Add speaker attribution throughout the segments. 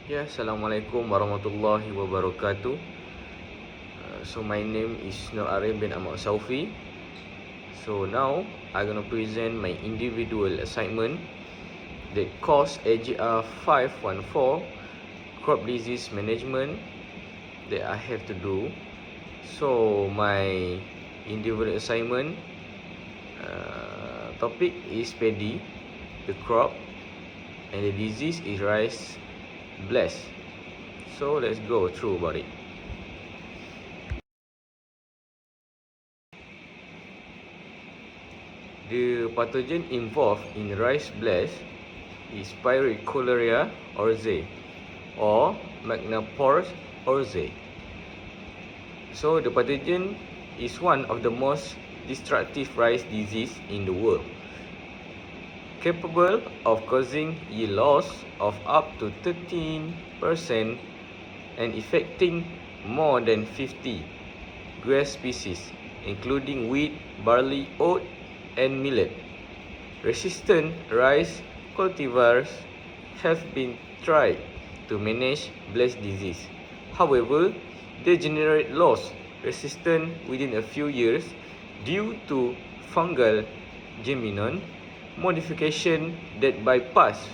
Speaker 1: Ya, Assalamualaikum warahmatullahi wabarakatuh. So my name is NOOR ARIF bin Ahmad Saufi. So now I'm gonna present my individual assignment that course AGR 514 crop disease management that I have to do. So my individual assignment topic is PADDY, the crop, and the disease is rice blast. So let's go through about it. The pathogen involved in rice blast is Pyricularia oryzae or Magnaporous oryzae. So the pathogen is one of the most destructive rice disease in the world, capable of causing yield loss of up to 13% and affecting more than 50 grass species, including wheat, barley, oat, and millet. Resistant rice cultivars have been tried to manage blast disease. However, they generate loss resistance within a few years due to fungal germination modification that bypass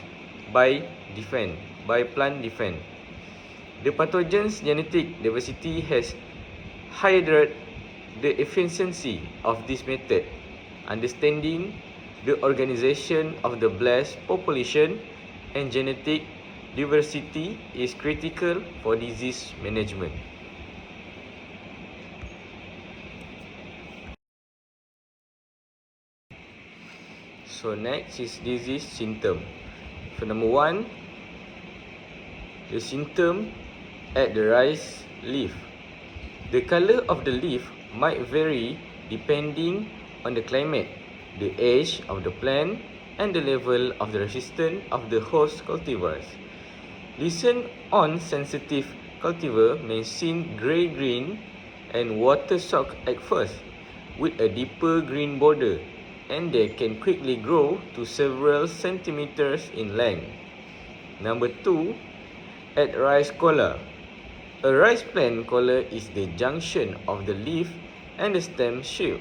Speaker 1: by plant defense. The pathogen's genetic diversity has hindered the efficiency of this method. Understanding the organization of the blast population and genetic diversity is critical for disease management. So next is disease symptom. So number one, the symptom at the rice leaf. The color of the leaf might vary depending on the climate, the age of the plant, and the level of the resistance of the host cultivars. Listen on sensitive cultivar may seem grey-green and water-soaked at first, with a deeper green border, and they can quickly grow to several centimeters in length. Number 2, at rice collar. A rice plant collar is the junction of the leaf and the stem shape.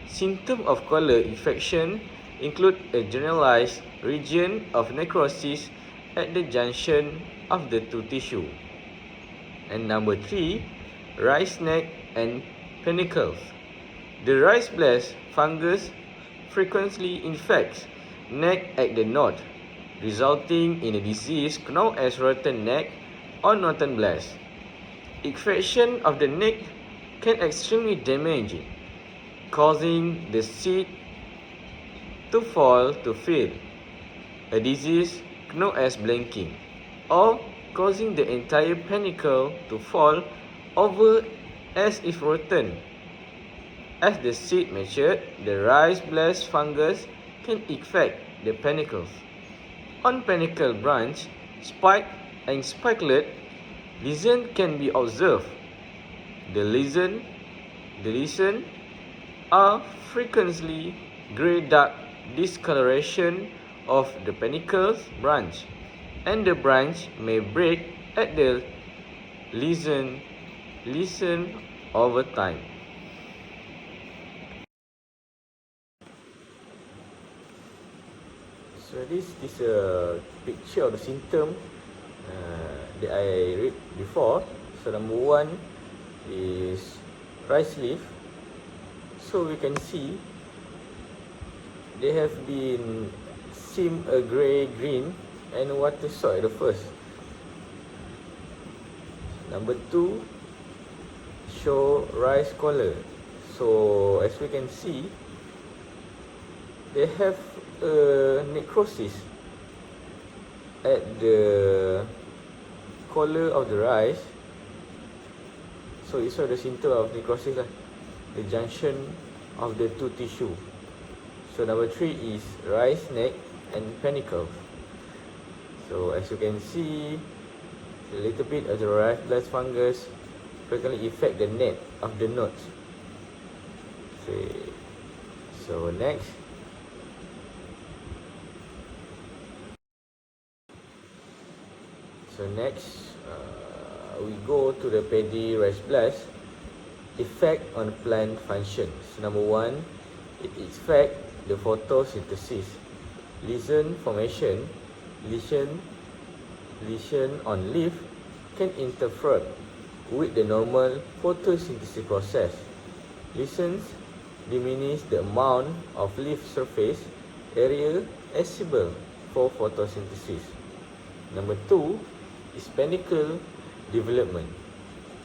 Speaker 1: Symptoms of collar infection include a generalized region of necrosis at the junction of the two tissues. And number 3, rice neck and panicles. The rice blast fungus frequently infects neck at the knot, resulting in a disease known as rotten neck or rotten blast. Infection of the neck can extremely damage it, causing the seed to fall to fail, a disease known as blanking, or causing the entire panicle to fall over as if rotten. As the seed matured, the rice blast fungus can infect the panicles. On panicle branch, spike and spikelet lesion can be observed. The lesions are frequently grey-dark discoloration of the panicles branch, and the branch may break at the lesion over time. So this is a picture of the symptom that I read before. So number 1 is rice leaf. So we can see they have been seem a grey-green and water soaked at the first. Number 2 show rice collar. So as we can see, they have a necrosis at the collar of the rice. So it's the symptom of necrosis lah, the junction of the two tissue. So number 3 is rice neck and panicles. So as you can see, a little bit of the rice blast fungus frequently affect the net of the nodes. So next, So next, we go to the PADDY rice blast effect on plant function. So number one, it affects the photosynthesis. Lesion formation, lesion on leaf can interfere with the normal photosynthesis process. Lesions diminish the amount of leaf surface area accessible for photosynthesis. Number two is panicle development.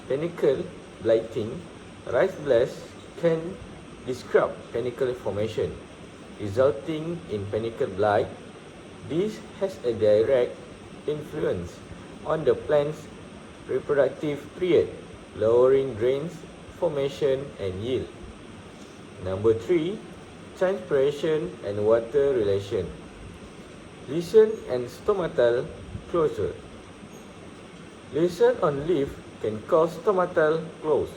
Speaker 1: Panicle blighting rice blast can disrupt panicle formation, resulting in panicle blight. This has a direct influence on the plant's reproductive period, lowering grains formation and yield. Number three, transpiration and water relation. Lesion and stomatal closure. Lesion on leaf can cause stomatal close,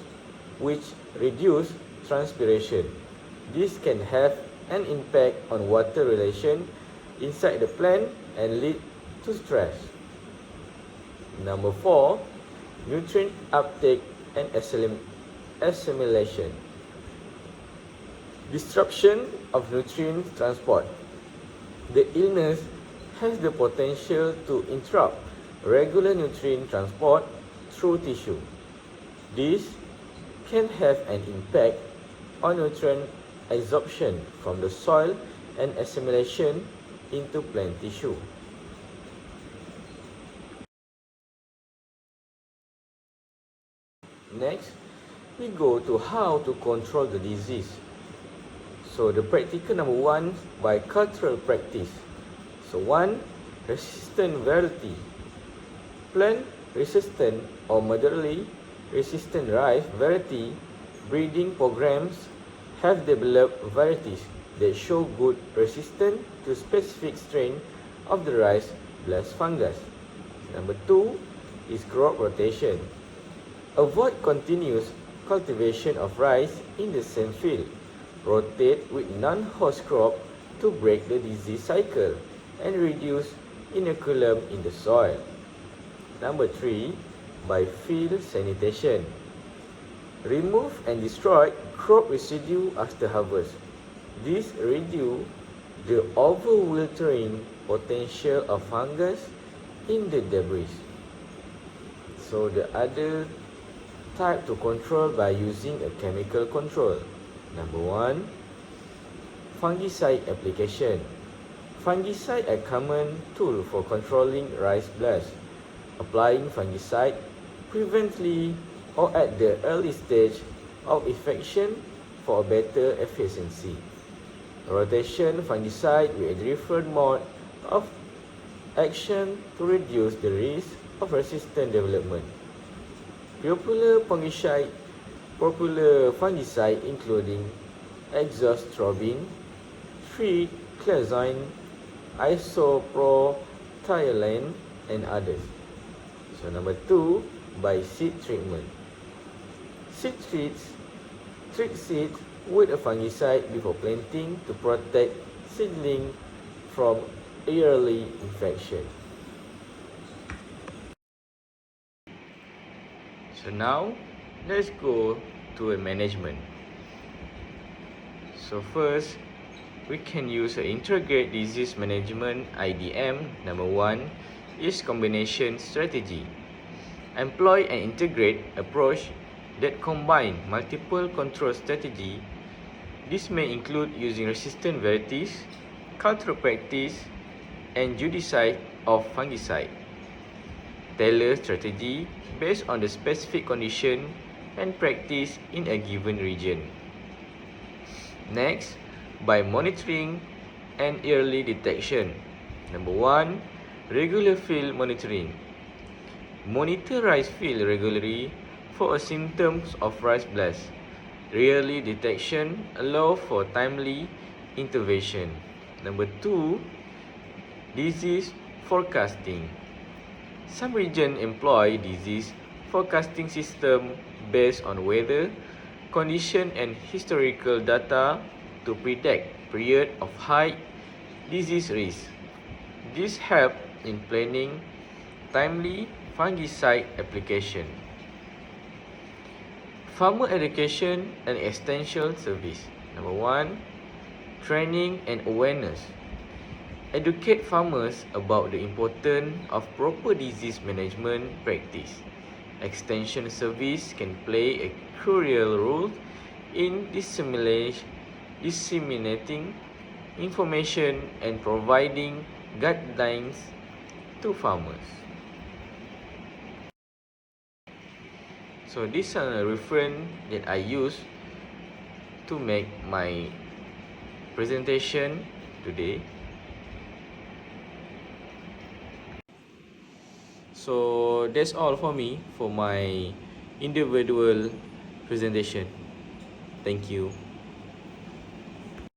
Speaker 1: which reduce transpiration. This can have an impact on water relation inside the plant and lead to stress. Number four, nutrient uptake and assimilation. Disruption of nutrient transport. The illness has the potential to interrupt regular nutrient transport through tissue. This can have an impact on nutrient absorption from the soil and assimilation into plant tissue. Next, we go to how to control the disease. So the practical number one, by cultural practice. So one, resistant variety. Plant resistant or moderately resistant rice variety breeding programs have developed varieties that show good resistance to specific strain of the rice blast fungus. Number two is crop rotation. Avoid continuous cultivation of rice in the same field. Rotate with non-host crop to break the disease cycle and reduce inoculum in the soil. Number three, by field sanitation. Remove and destroy crop residue after harvest. This reduces the overwintering potential of fungus in the debris. So the other type to control by using a chemical control. Number one, fungicide application. Fungicide are a common tool for controlling rice blast. Applying fungicide preventively or at the early stage of infection for a better efficiency. Rotation fungicide with a different mode of action to reduce the risk of resistant development. Popular fungicide including azoxystrobin, triclazine, isoproteolane, and others. So number two, by seed treatment. Treat seeds with a fungicide before planting to protect seedling from early infection. So now, let's go to a management. So first, we can use an integrated disease management IDM. Number one is combination strategy. Employ an integrated approach that combines multiple control strategies. This may include using resistant varieties, cultural practice, and judicide of fungicide. Tailor strategy based on the specific condition and practice in a given region. Next, by monitoring and early detection. Number one, regular field monitoring. Monitor rice field regularly for symptoms of rice blast. Early detection allows for timely intervention. Number two, disease forecasting. Some regions employ disease forecasting system based on weather, condition, and historical data to predict period of high disease risk. This helps in planning timely fungicide application. Farmer education and extension service. Number 1, training and awareness. Educate farmers about the importance of proper disease management practice. Extension service can play a crucial role in disseminating information and providing guidelines to farmers. So these are the reference that I use to make my presentation today. So that's all for me for my individual presentation. Thank you.